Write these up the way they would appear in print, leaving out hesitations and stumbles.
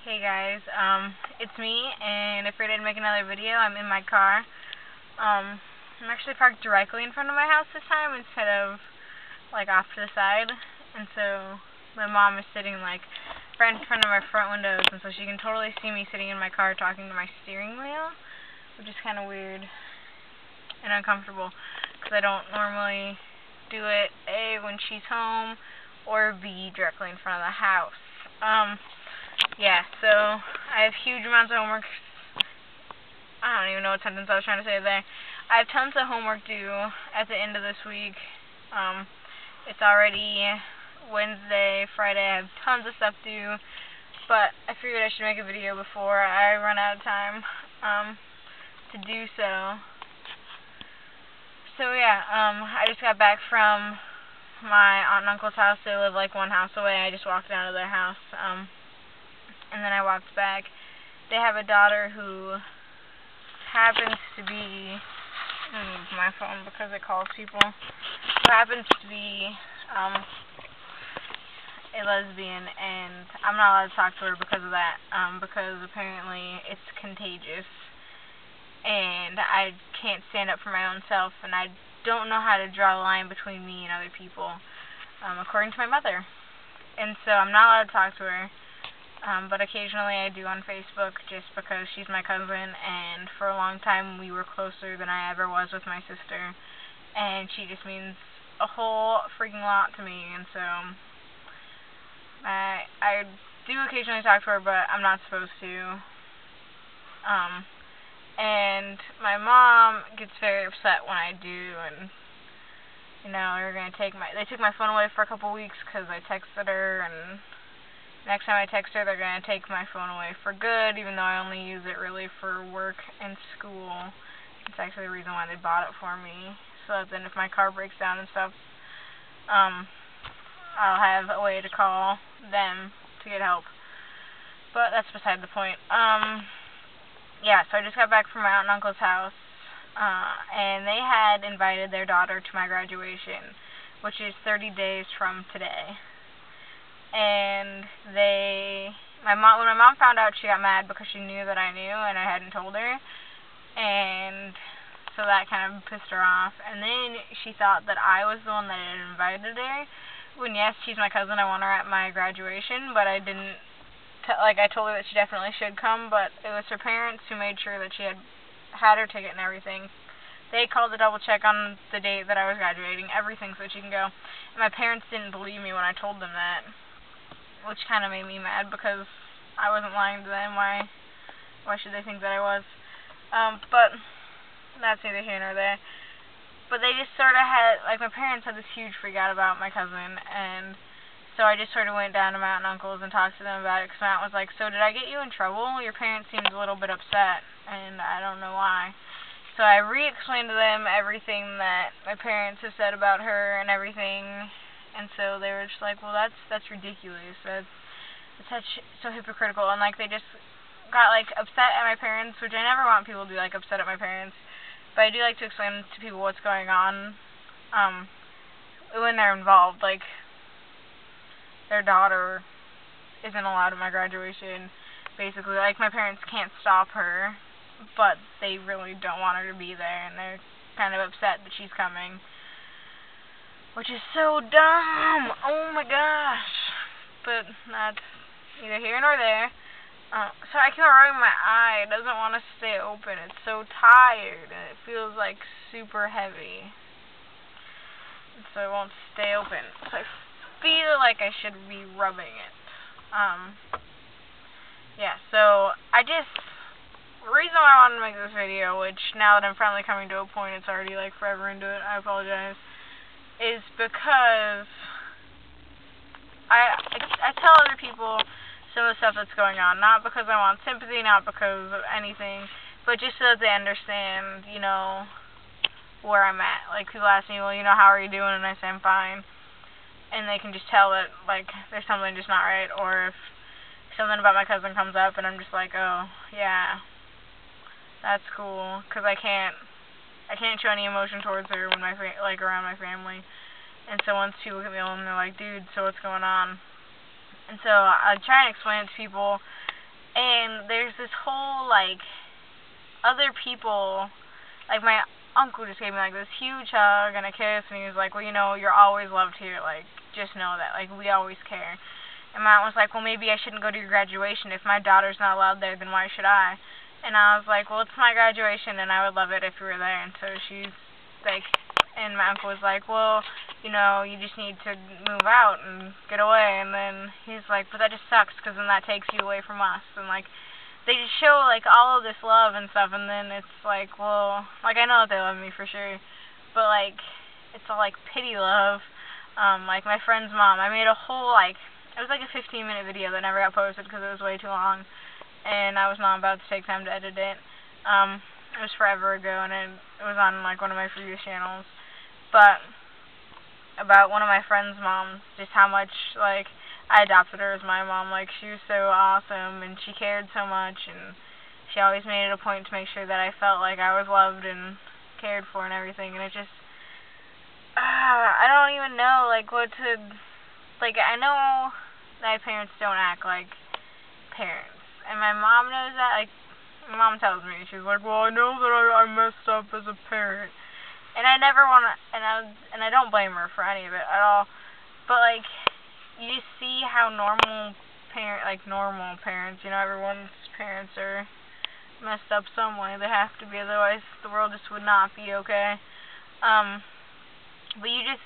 Hey guys, it's me, and if I didn't make another video, I'm in my car. I'm actually parked directly in front of my house this time instead of, like, off to the side, and so my mom is sitting, like, right in front of my front windows, and so she can totally see me sitting in my car talking to my steering wheel, which is kind of weird and uncomfortable, because I don't normally do it, A, when she's home, or B, directly in front of the house. Yeah, so I have huge amounts of homework. I don't even know what sentence I was trying to say there. I have tons of homework due at the end of this week. It's already Wednesday, Friday. I have tons of stuff due, but I figured I should make a video before I run out of time to do so. So yeah, I just got back from my aunt and uncle's house. They live like one house away. I just walked down to their house. And then I walked back. They have a daughter who happens to be, I'm going to move my phone because it calls people, who happens to be a lesbian, and I'm not allowed to talk to her because of that, because apparently it's contagious, and I can't stand up for my own self, and I don't know how to draw the line between me and other people, according to my mother. And so I'm not allowed to talk to her. But occasionally I do on Facebook just because she's my cousin, and for a long time we were closer than I ever was with my sister, and she just means a whole freaking lot to me, and so I do occasionally talk to her, but I'm not supposed to. And my mom gets very upset when I do, and they took my phone away for a couple weeks because I texted her, and next time I text her, they're going to take my phone away for good, even though I only use it really for work and school. It's actually the reason why they bought it for me, so that then if my car breaks down and stuff, I'll have a way to call them to get help. But that's beside the point. Yeah, so I just got back from my aunt and uncle's house, and they had invited their daughter to my graduation, which is 30 days from today. And when my mom found out, she got mad because she knew that I knew and I hadn't told her, and so that kind of pissed her off. And then she thought that I was the one that had invited her, when yes, she's my cousin, I want her at my graduation, but I didn't, I told her that she definitely should come, but it was her parents who made sure that she had her ticket and everything. They called to double check on the date that I was graduating, everything, so that she can go. And my parents didn't believe me when I told them that, which kind of made me mad because I wasn't lying to them. Why should they think that I was? But that's neither here nor there. But they just sort of had, my parents had this huge freak out about my cousin, and so I just sort of went down to my aunt and uncle's and talked to them about it, because my aunt was like, so did I get you in trouble? Your parents seemed a little bit upset, and I don't know why. So I re-explained to them everything that my parents have said about her and everything. And so they were just like, well, that's ridiculous. That's so hypocritical. And, they just got, upset at my parents, which I never want people to be, upset at my parents. But I do like to explain to people what's going on when they're involved. Their daughter isn't allowed at my graduation, basically. My parents can't stop her, but they really don't want her to be there, and they're kind of upset that she's coming. Which is so dumb! Oh my gosh! But that's neither here nor there. So I keep rubbing my eye. It doesn't want to stay open. It's so tired, and it feels super heavy. And so it won't stay open. So I feel like I should be rubbing it. Yeah, so the reason why I wanted to make this video, which now that I'm finally coming to a point, it's already forever into it, I apologize, is because I tell other people some of the stuff that's going on, not because I want sympathy, not because of anything, but just so that they understand, where I'm at. People ask me, well, how are you doing, and I say I'm fine, and they can just tell that, there's something just not right, or if something about my cousin comes up, and I'm just like, oh, yeah, that's cool, because I can't show any emotion towards her when around my family. And so once people get me alone, they're like, dude, so what's going on? And so I try and explain it to people, And there's this whole, like, other people, like, my uncle just gave me, like, this huge hug and a kiss, and he was like, well, you know, you're always loved here, like, just know that, like, we always care. And my aunt was like, well, maybe I shouldn't go to your graduation. If my daughter's not allowed there, then why should I? And I was like, well, it's my graduation, and I would love it if you were there. And so she's like, and my uncle was like, well, you know, you just need to move out and get away. And then he's like, but that just sucks, because then that takes you away from us. And, like, they just show, like, all of this love and stuff, and then it's like, well, like, I know that they love me for sure, but, like, it's all, like, pity love. Like, my friend's mom, I made a whole, like, it was like a 15-minute video that never got posted because it was way too long, and I was not about to take time to edit it. It was forever ago, and it was on, like, one of my previous channels, but about one of my friend's moms, just how much, like, I adopted her as my mom. Like, she was so awesome, and she cared so much, and she always made it a point to make sure that I felt like I was loved and cared for and everything, and it just, I don't even know, like, what to, like, I know that parents don't act like parents, and my mom knows that. Like, my mom tells me, she's like, well, I know that I messed up as a parent, and I never want to, and I don't blame her for any of it at all, but, like, you just see how normal parents, you know, everyone's parents are messed up some way. They have to be, otherwise the world just would not be okay. But you just,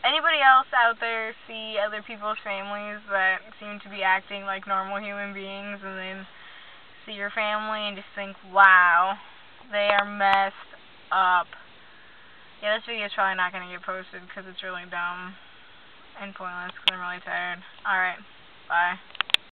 anybody else out there see other people's families that seem to be acting like normal human beings, and then see your family and just think, wow, they are messed up. Yeah, this video is probably not going to get posted because it's really dumb and pointless because I'm really tired. Alright, bye.